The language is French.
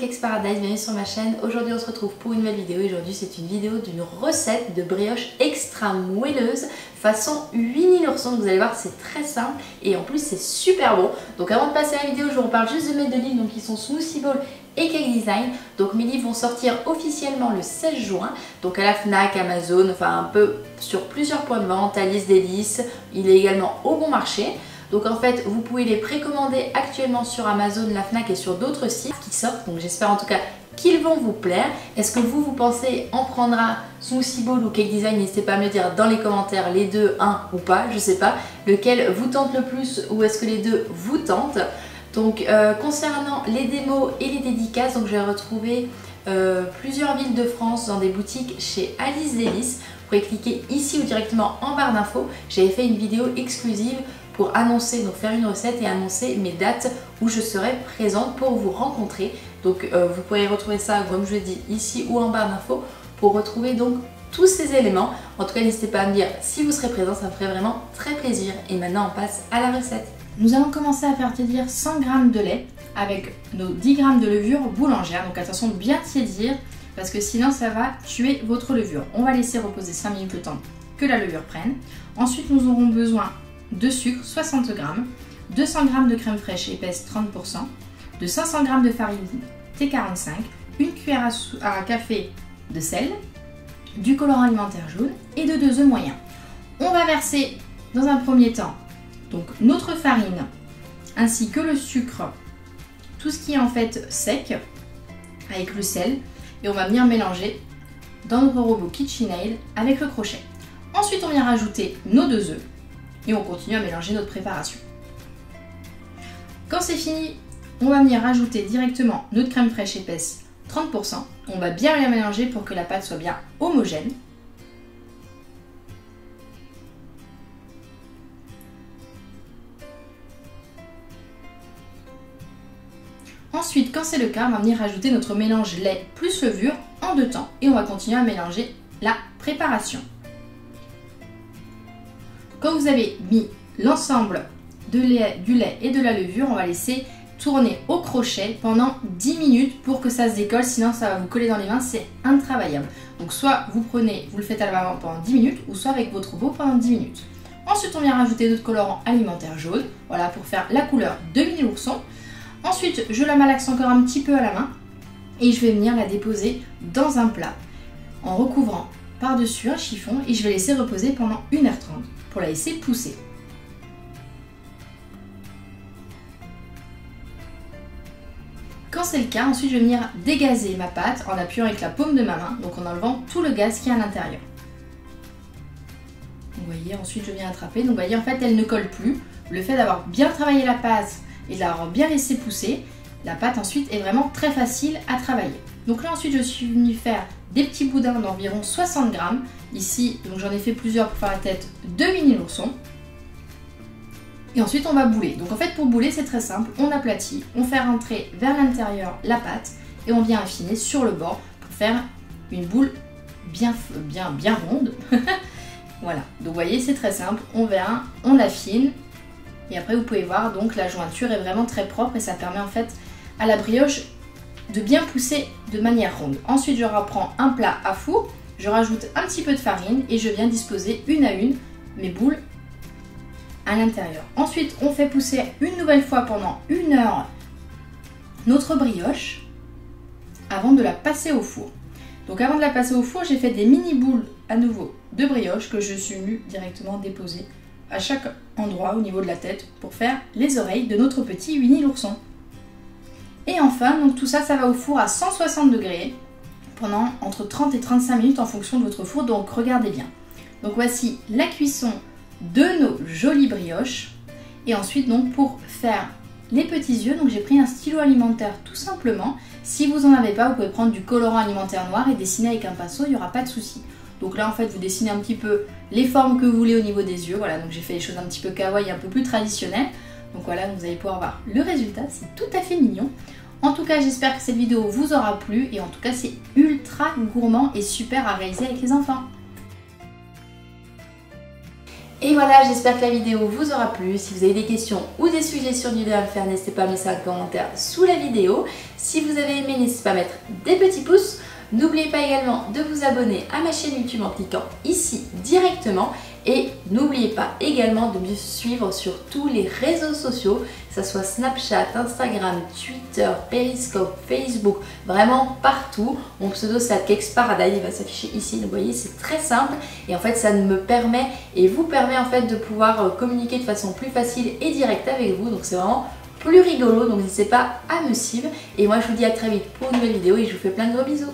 Cakes Paradise, bienvenue sur ma chaîne. Aujourd'hui on se retrouve pour une nouvelle vidéo. Aujourd'hui c'est une vidéo d'une recette de brioche extra moelleuse façon Winnie l'ourson. Vous allez voir, c'est très simple et en plus c'est super bon. Donc avant de passer à la vidéo, je vous reparle juste de mes deux livres, donc qui sont Smoothie Ball et Cake Design. Donc mes livres vont sortir officiellement le 16 juin, donc à la Fnac, Amazon, enfin un peu sur plusieurs points de vente, Alice Délices. Il est également au Bon Marché. Donc en fait, vous pouvez les précommander actuellement sur Amazon, la Fnac et sur d'autres sites qui sortent. Donc j'espère en tout cas qu'ils vont vous plaire. Est-ce que vous pensez en prendre un Smoothie Ball ou Cake Design? N'hésitez pas à me le dire dans les commentaires, les deux, un ou pas, je sais pas. Lequel vous tente le plus ou est-ce que les deux vous tentent? Donc concernant les démos et les dédicaces, donc j'ai retrouvé plusieurs villes de France dans des boutiques chez Alice Délices. Vous pouvez cliquer ici ou directement en barre d'infos. J'avais fait une vidéo exclusive pour annoncer, donc faire une recette et annoncer mes dates où je serai présente pour vous rencontrer. Donc vous pourrez retrouver ça, comme je dis, ici ou en barre d'infos pour retrouver donc tous ces éléments. En tout cas, n'hésitez pas à me dire si vous serez présent, ça me ferait vraiment très plaisir. Et maintenant, on passe à la recette. Nous allons commencer à faire tiédir 100 g de lait avec nos 10 g de levure boulangère. Donc attention de bien tiédir parce que sinon ça va tuer votre levure. On va laisser reposer 5 minutes le temps que la levure prenne. Ensuite, nous aurons besoin de sucre 60 g, 200 g de crème fraîche épaisse 30%, de 500 g de farine T45, une cuillère à café de sel, du colorant alimentaire jaune et de 2 œufs moyens. On va verser dans un premier temps donc notre farine ainsi que le sucre, tout ce qui est en fait sec avec le sel, et on va venir mélanger dans notre robot KitchenAid avec le crochet. Ensuite on vient rajouter nos 2 œufs et on continue à mélanger notre préparation. Quand c'est fini, on va venir rajouter directement notre crème fraîche épaisse 30%. On va bien la mélanger pour que la pâte soit bien homogène. Ensuite, quand c'est le cas, on va venir rajouter notre mélange lait plus levure en 2 temps et on va continuer à mélanger la préparation. Quand vous avez mis l'ensemble du lait et de la levure, on va laisser tourner au crochet pendant 10 minutes pour que ça se décolle, sinon ça va vous coller dans les mains, c'est intravaillable. Donc soit vous le faites à la main pendant 10 minutes ou soit avec votre robot pendant 10 minutes. Ensuite on vient rajouter notre colorant alimentaire jaune, voilà, pour faire la couleur de Winnie l'ourson. Ensuite je la malaxe encore un petit peu à la main et je vais venir la déposer dans un plat en recouvrant par-dessus un chiffon et je vais laisser reposer pendant 1h30 pour la laisser pousser. Quand c'est le cas, ensuite je vais venir dégazer ma pâte en appuyant avec la paume de ma main, donc en enlevant tout le gaz qui est à l'intérieur. Vous voyez, ensuite je viens attraper, donc vous voyez en fait elle ne colle plus. Le fait d'avoir bien travaillé la pâte et de l'avoir bien laissé pousser, la pâte ensuite est vraiment très facile à travailler. Donc là ensuite je suis venue faire des petits boudins d'environ 60 g. Ici, donc j'en ai fait plusieurs pour faire la tête de Winnie l'ourson. Et ensuite on va bouler. Donc en fait pour bouler c'est très simple, on aplatit, on fait rentrer vers l'intérieur la pâte et on vient affiner sur le bord pour faire une boule bien ronde. Voilà, donc vous voyez c'est très simple, on vient, on affine et après vous pouvez voir donc la jointure est vraiment très propre et ça permet en fait à la brioche de bien pousser de manière ronde. Ensuite je reprends un plat à four, je rajoute un petit peu de farine et je viens disposer une à une mes boules à l'intérieur. Ensuite on fait pousser une nouvelle fois pendant 1 heure notre brioche avant de la passer au four. Donc avant de la passer au four, j'ai fait des mini boules à nouveau de brioche que je suis venue directement déposer à chaque endroit au niveau de la tête pour faire les oreilles de notre petit Winnie l'ourson. Et enfin, donc tout ça, ça va au four à 160 degrés pendant entre 30 et 35 minutes en fonction de votre four, donc regardez bien. Donc voici la cuisson de nos jolies brioches. Et ensuite, donc pour faire les petits yeux, donc j'ai pris un stylo alimentaire tout simplement. Si vous n'en avez pas, vous pouvez prendre du colorant alimentaire noir et dessiner avec un pinceau, il n'y aura pas de souci. Donc là en fait vous dessinez un petit peu les formes que vous voulez au niveau des yeux. Voilà, donc j'ai fait des choses un petit peu kawaii, un peu plus traditionnelles. Donc voilà, vous allez pouvoir voir le résultat, c'est tout à fait mignon. En tout cas j'espère que cette vidéo vous aura plu et en tout cas c'est ultra gourmand et super à réaliser avec les enfants. Et voilà, j'espère que la vidéo vous aura plu. Si vous avez des questions ou des suggestions de vidéos à me faire, n'hésitez pas à me laisser un commentaire sous la vidéo. Si vous avez aimé, n'hésitez pas à mettre des petits pouces. N'oubliez pas également de vous abonner à ma chaîne YouTube en cliquant ici directement. Et n'oubliez pas également de me suivre sur tous les réseaux sociaux, que ce soit Snapchat, Instagram, Twitter, Periscope, Facebook, vraiment partout. Mon pseudo c'est Cakes Paradise, il va s'afficher ici, donc vous voyez c'est très simple et en fait ça me permet et vous permet en fait de pouvoir communiquer de façon plus facile et directe avec vous, donc c'est vraiment plus rigolo, donc n'hésitez pas à me suivre et moi je vous dis à très vite pour une nouvelle vidéo et je vous fais plein de gros bisous.